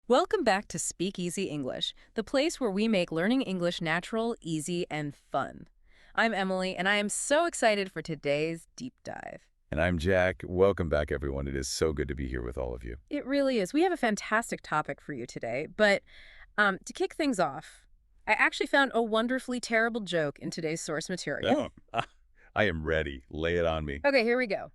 Welcome back to Speak Easy English, the place where we make learning English natural, easy, and fun. I'm Emily, and I am so excited for today's deep dive. And I'm Jack. Welcome back, everyone. It is so good to be here with all of you. It really is. We have a fantastic topic for you today, but to kick things off, I actually found a wonderfully terrible joke in today's source material. Oh, I am ready. Lay it on me. Okay, here we go.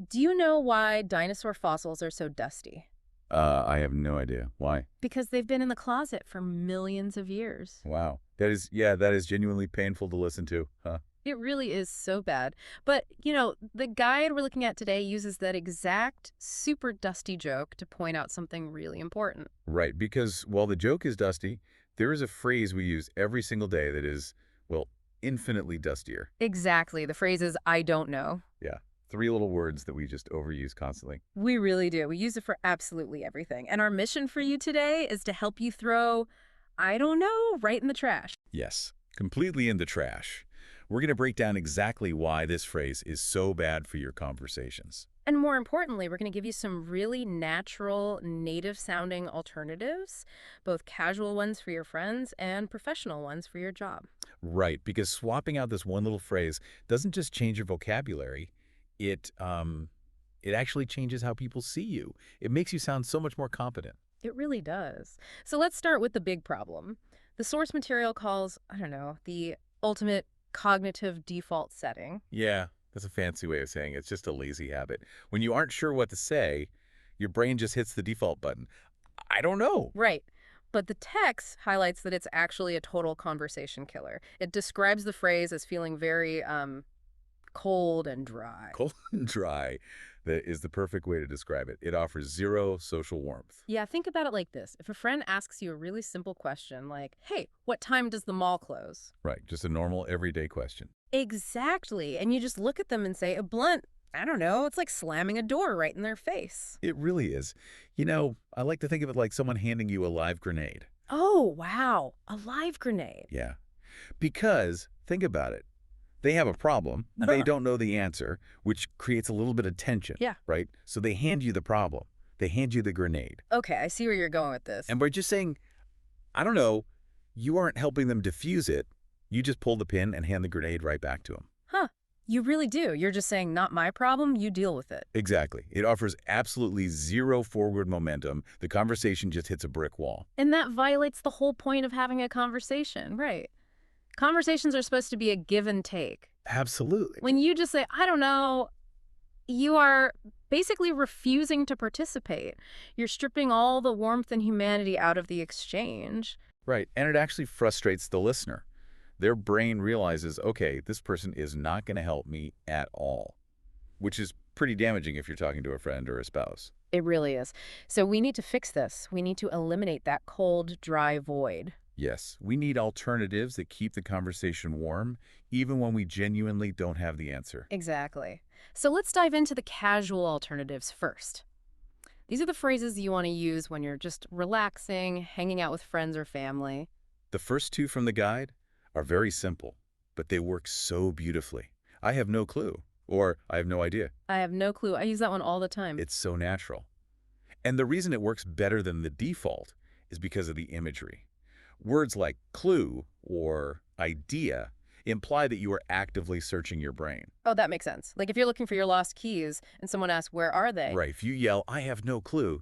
Do you know why dinosaur fossils are so dusty? I have no idea. Why? Because they've been in the closet for millions of years. Wow. That is genuinely painful to listen to. Huh? It really is so bad. But, the guide we're looking at today uses that exact super dusty joke to point out something really important. Right, because while the joke is dusty, there is a phrase we use every single day that is, well, infinitely dustier. Exactly. The phrase is, I don't know. Yeah. Three little words that we just overuse constantly. We really do. We use it for absolutely everything. And our mission for you today is to help you throw, I don't know, right in the trash. Yes, completely in the trash. We're going to break down exactly why this phrase is so bad for your conversations. And more importantly, we're going to give you some really natural, native-sounding alternatives, both casual ones for your friends and professional ones for your job. Right, because swapping out this one little phrase doesn't just change your vocabulary, it actually changes how people see you. It makes you sound so much more competent. It really does. So let's start with the big problem. The source material calls, I don't know, the ultimate cognitive default setting. Yeah, that's a fancy way of saying it. It's just a lazy habit. When you aren't sure what to say, your brain just hits the default button. I don't know. Right. But the text highlights that it's actually a total conversation killer. It describes the phrase as feeling very cold and dry. Cold and dry, that is the perfect way to describe it. It offers zero social warmth. Yeah, think about it like this. If a friend asks you a really simple question like, hey, what time does the mall close? Right, just a normal, everyday question. Exactly. And you just look at them and say a blunt, I don't know, it's like slamming a door right in their face. It really is. I like to think of it like someone handing you a live grenade. Oh, wow. A live grenade. Yeah. Because, think about it. They have a problem. They don't know the answer, which creates a little bit of tension. Yeah. Right? So they hand you the problem. They hand you the grenade. Okay, I see where you're going with this. And by just saying, I don't know, you aren't helping them diffuse it. You just pull the pin and hand the grenade right back to them. Huh. You really do. You're just saying, not my problem, you deal with it. Exactly. It offers absolutely zero forward momentum. The conversation just hits a brick wall. And that violates the whole point of having a conversation, right? Conversations are supposed to be a give and take. Absolutely. When you just say, I don't know, you are basically refusing to participate. You're stripping all the warmth and humanity out of the exchange. Right. And it actually frustrates the listener. Their brain realizes, okay, this person is not going to help me at all, which is pretty damaging if you're talking to a friend or a spouse. It really is. So we need to fix this. We need to eliminate that cold, dry void. Yes, we need alternatives that keep the conversation warm, even when we genuinely don't have the answer. Exactly. So let's dive into the casual alternatives first. These are the phrases you want to use when you're just relaxing, hanging out with friends or family. The first two from the guide are very simple, but they work so beautifully. I have no clue, or I have no idea. I have no clue. I use that one all the time. It's so natural. And the reason it works better than the default is because of the imagery. Words like clue or idea imply that you are actively searching your brain. Oh, that makes sense. Like if you're looking for your lost keys and someone asks, where are they? Right. If you yell, I have no clue,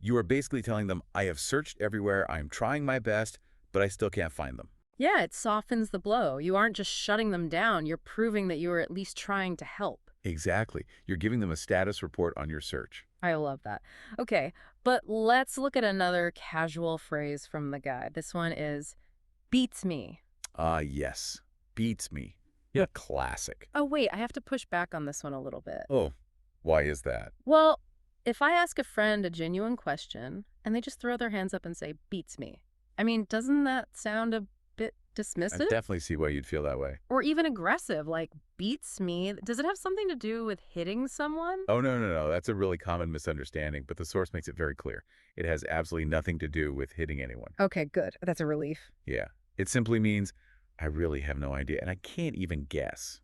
you are basically telling them, I have searched everywhere, I'm trying my best, but I still can't find them. Yeah, it softens the blow. You aren't just shutting them down. You're proving that you are at least trying to help. Exactly. You're giving them a status report on your search. I love that. Okay, but let's look at another casual phrase from the guide. This one is, beats me. Yes. Beats me. Yeah. Classic. Oh, wait, I have to push back on this one a little bit. Oh, why is that? Well, if I ask a friend a genuine question and they just throw their hands up and say, beats me, I mean, doesn't that sound a bit I dismissive? definitely see why you'd feel that way. Or even aggressive, like beats me? Does it have something to do with hitting someone? Oh, no, no, no. That's a really common misunderstanding, but the source makes it very clear. It has absolutely nothing to do with hitting anyone. Okay, good. That's a relief. Yeah. It simply means, I really have no idea, and I can't even guess.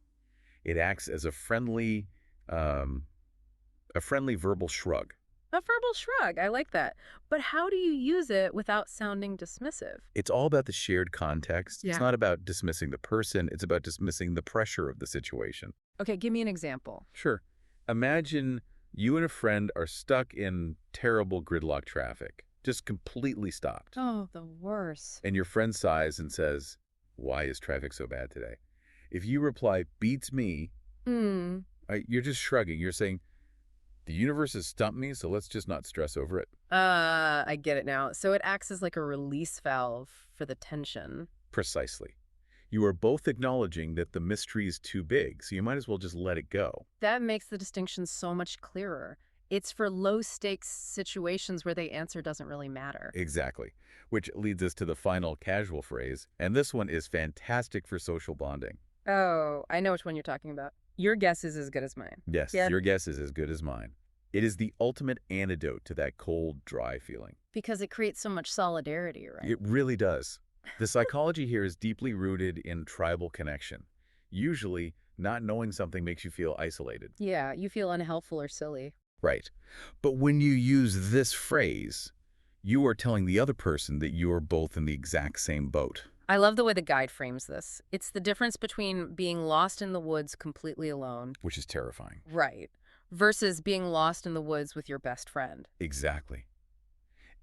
It acts as a friendly verbal shrug. A verbal shrug. I like that. But how do you use it without sounding dismissive? It's all about the shared context. It's Yeah. not about dismissing the person. It's about dismissing the pressure of the situation. Okay, give me an example. Sure. Imagine you and a friend are stuck in terrible gridlock traffic, just completely stopped. Oh, the worst. And your friend sighs and says, "Why is traffic so bad today?" If you reply, "Beats me," Hmm. you're just shrugging. You're saying, "The universe has stumped me, so let's just not stress over it." I get it now. So it acts as like a release valve for the tension. Precisely. You are both acknowledging that the mystery is too big, so you might as well just let it go. That makes the distinction so much clearer. It's for low stakes situations where the answer doesn't really matter. Exactly. Which leads us to the final casual phrase, and this one is fantastic for social bonding. Oh, I know which one you're talking about. Your guess is as good as mine. Yes, Yeah. your guess is as good as mine. It is the ultimate antidote to that cold, dry feeling. Because it creates so much solidarity, right? It really does. The psychology here is deeply rooted in tribal connection. Usually, not knowing something makes you feel isolated. Yeah, you feel unhelpful or silly. Right. But when you use this phrase, you are telling the other person that you are both in the exact same boat. I love the way the guide frames this. It's the difference between being lost in the woods completely alone, Which is terrifying. right, versus being lost in the woods with your best friend. Exactly.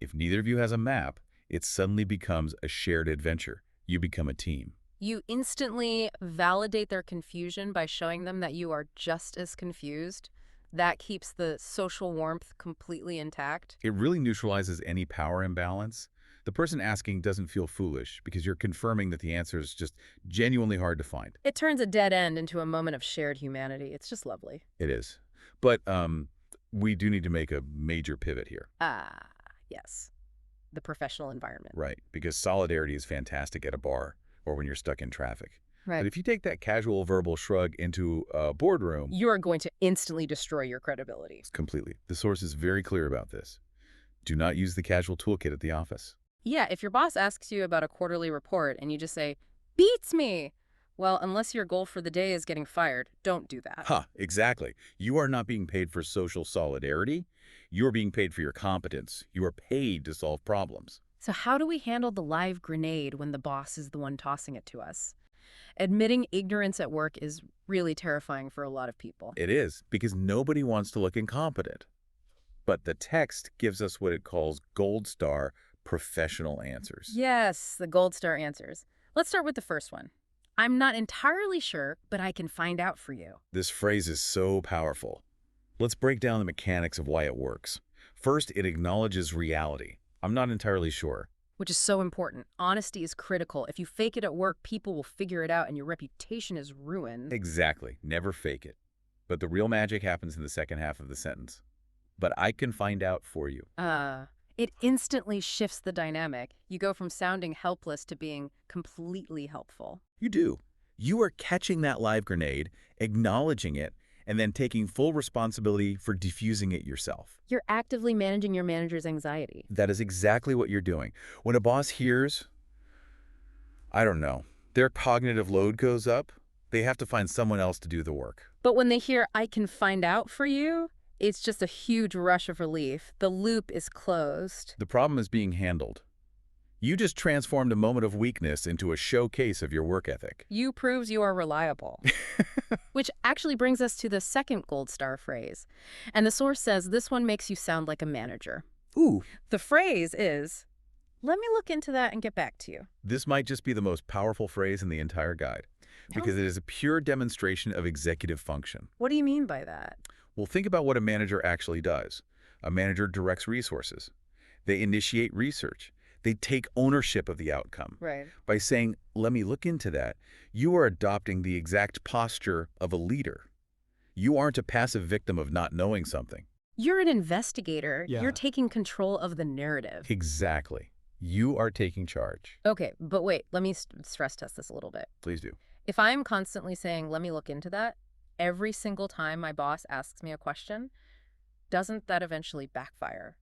If neither of you has a map, it suddenly becomes a shared adventure. You become a team. You instantly validate their confusion by showing them that you are just as confused. That keeps the social warmth completely intact. It really neutralizes any power imbalance. The person asking doesn't feel foolish because you're confirming that the answer is just genuinely hard to find. It turns a dead end into a moment of shared humanity. It's just lovely. It is. But we do need to make a major pivot here. Ah, yes. The professional environment. Right, because solidarity is fantastic at a bar or when you're stuck in traffic. But Right. if you take that casual verbal shrug into a boardroom, You are going to instantly destroy your credibility. completely. The source is very clear about this. Do not use the casual toolkit at the office. Yeah, if your boss asks you about a quarterly report and you just say, beats me, well, unless your goal for the day is getting fired, don't do that. Ha, exactly. You are not being paid for social solidarity. You're being paid for your competence. You are paid to solve problems. So how do we handle the live grenade when the boss is the one tossing it to us? Admitting ignorance at work is really terrifying for a lot of people. It is, because nobody wants to look incompetent. But the text gives us what it calls gold star professional answers. Yes, the gold star answers. Let's start with the first one. I'm not entirely sure, but I can find out for you. This phrase is so powerful. Let's break down the mechanics of why it works. First, it acknowledges reality. I'm not entirely sure. Which is so important. Honesty is critical. If you fake it at work, people will figure it out and your reputation is ruined. Exactly. Never fake it. But the real magic happens in the second half of the sentence. But I can find out for you. It instantly shifts the dynamic. You go from sounding helpless to being completely helpful. You do. You are catching that live grenade, acknowledging it, and then taking full responsibility for defusing it yourself. You're actively managing your manager's anxiety. That is exactly what you're doing. When a boss hears, I don't know, their cognitive load goes up, they have to find someone else to do the work. But when they hear, I can find out for you, it's just a huge rush of relief. The loop is closed. The problem is being handled. You just transformed a moment of weakness into a showcase of your work ethic. You proves you are reliable. Which actually brings us to the second gold star phrase. And the source says this one makes you sound like a manager. Ooh. The phrase is, let me look into that and get back to you. This might just be the most powerful phrase in the entire guide, because it is a pure demonstration of executive function. What do you mean by that? Well, think about what a manager actually does. A manager directs resources. They initiate research. They take ownership of the outcome. Right. By saying, let me look into that, you are adopting the exact posture of a leader. You aren't a passive victim of not knowing something. You're an investigator. Yeah. You're taking control of the narrative. Exactly. You are taking charge. Okay, but wait, let me stress test this a little bit. Please do. If I'm constantly saying, let me look into that, every single time my boss asks me a question, doesn't that eventually backfire?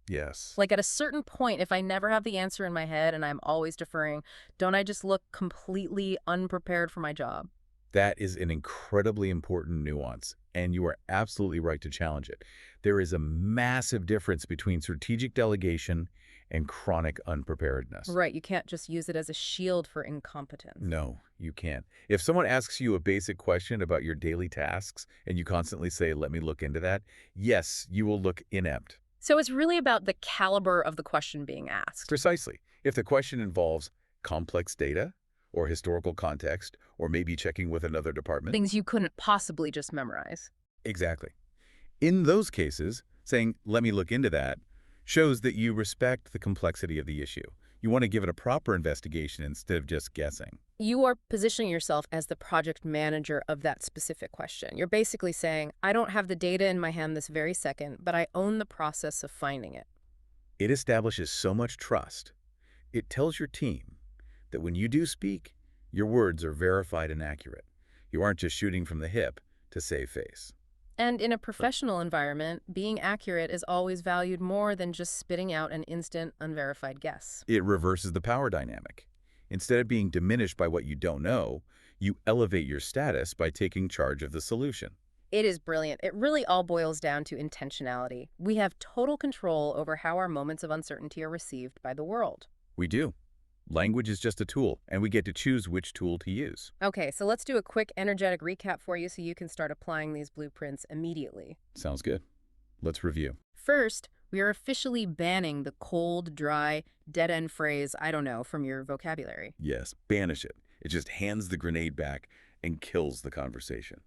Yes. Like at a certain point, if I never have the answer in my head and I'm always deferring, don't I just look completely unprepared for my job? That is an incredibly important nuance. and you are absolutely right to challenge it. There is a massive difference between strategic delegation and chronic unpreparedness. Right, you can't just use it as a shield for incompetence. No, you can't. If someone asks you a basic question about your daily tasks and you constantly say, let me look into that, yes, you will look inept. So it's really about the caliber of the question being asked. Precisely. If the question involves complex data or historical context or maybe checking with another department. Things you couldn't possibly just memorize. Exactly. In those cases, saying, let me look into that, shows that you respect the complexity of the issue. You want to give it a proper investigation instead of just guessing. You are positioning yourself as the project manager of that specific question. You're basically saying, I don't have the data in my hand this very second, but I own the process of finding it. It establishes so much trust. It tells your team that when you do speak, your words are verified and accurate. You aren't just shooting from the hip to save face. And in a professional environment, being accurate is always valued more than just spitting out an instant, unverified guess. It reverses the power dynamic. Instead of being diminished by what you don't know, you elevate your status by taking charge of the solution. It is brilliant. It really all boils down to intentionality. We have total control over how our moments of uncertainty are received by the world. We do. Language is just a tool, and we get to choose which tool to use. Okay, so let's do a quick energetic recap for you so you can start applying these blueprints immediately. Sounds good. Let's review. First, we are officially banning the cold, dry, dead-end phrase, I don't know, from your vocabulary. Yes, banish it. It just hands the grenade back and kills the conversation.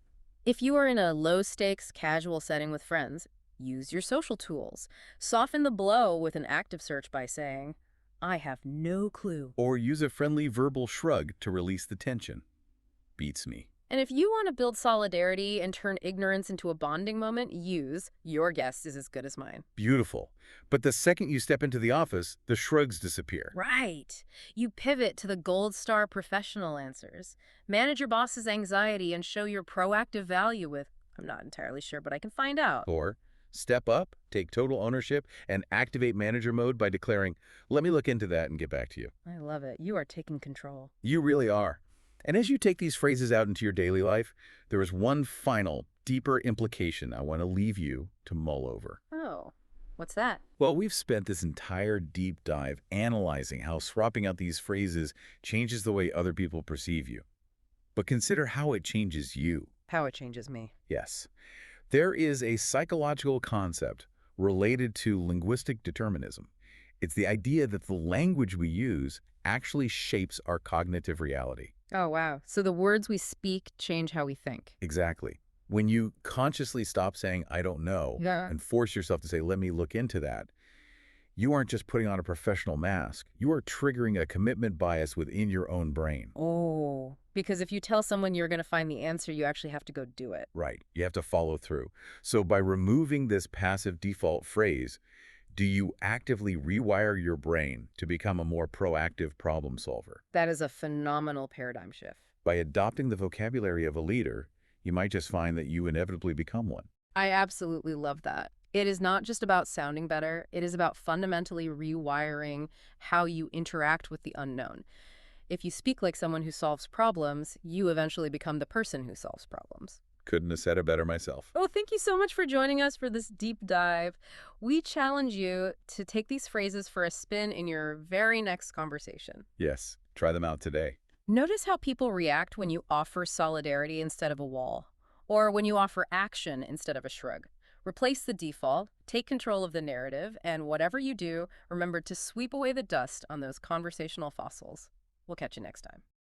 If you are in a low-stakes, casual setting with friends, use your social tools. Soften the blow with an active search by saying, I have no clue. Or use a friendly verbal shrug to release the tension. Beats me. And if you want to build solidarity and turn ignorance into a bonding moment, use your guess is as good as mine. Beautiful. But the second you step into the office, the shrugs disappear. Right. You pivot to the gold star professional answers. Manage your boss's anxiety and show your proactive value with, I'm not entirely sure, but I can find out. Or step up, take total ownership, and activate manager mode by declaring, let me look into that and get back to you. I love it. You are taking control. You really are. And as you take these phrases out into your daily life, there is one final, deeper implication I want to leave you to mull over. Oh, what's that? Well, we've spent this entire deep dive analyzing how swapping out these phrases changes the way other people perceive you. But consider how it changes you. How it changes me. Yes. There is a psychological concept related to linguistic determinism. It's the idea that the language we use actually shapes our cognitive reality. Oh, wow. So the words we speak change how we think. Exactly. When you consciously stop saying, I don't know, Yeah. and force yourself to say, let me look into that, you aren't just putting on a professional mask. You are triggering a commitment bias within your own brain. Oh, because if you tell someone you're going to find the answer, you actually have to go do it. Right. You have to follow through. So by removing this passive default phrase, do you actively rewire your brain to become a more proactive problem solver? That is a phenomenal paradigm shift. By adopting the vocabulary of a leader, you might just find that you inevitably become one. I absolutely love that. It is not just about sounding better. It is about fundamentally rewiring how you interact with the unknown. If you speak like someone who solves problems, you eventually become the person who solves problems. Couldn't have said it better myself. Oh, thank you so much for joining us for this deep dive. We challenge you to take these phrases for a spin in your very next conversation. Yes, try them out today. Notice how people react when you offer solidarity instead of a wall, or when you offer action instead of a shrug. Replace the default, take control of the narrative, and whatever you do, remember to sweep away the dust on those conversational fossils. We'll catch you next time.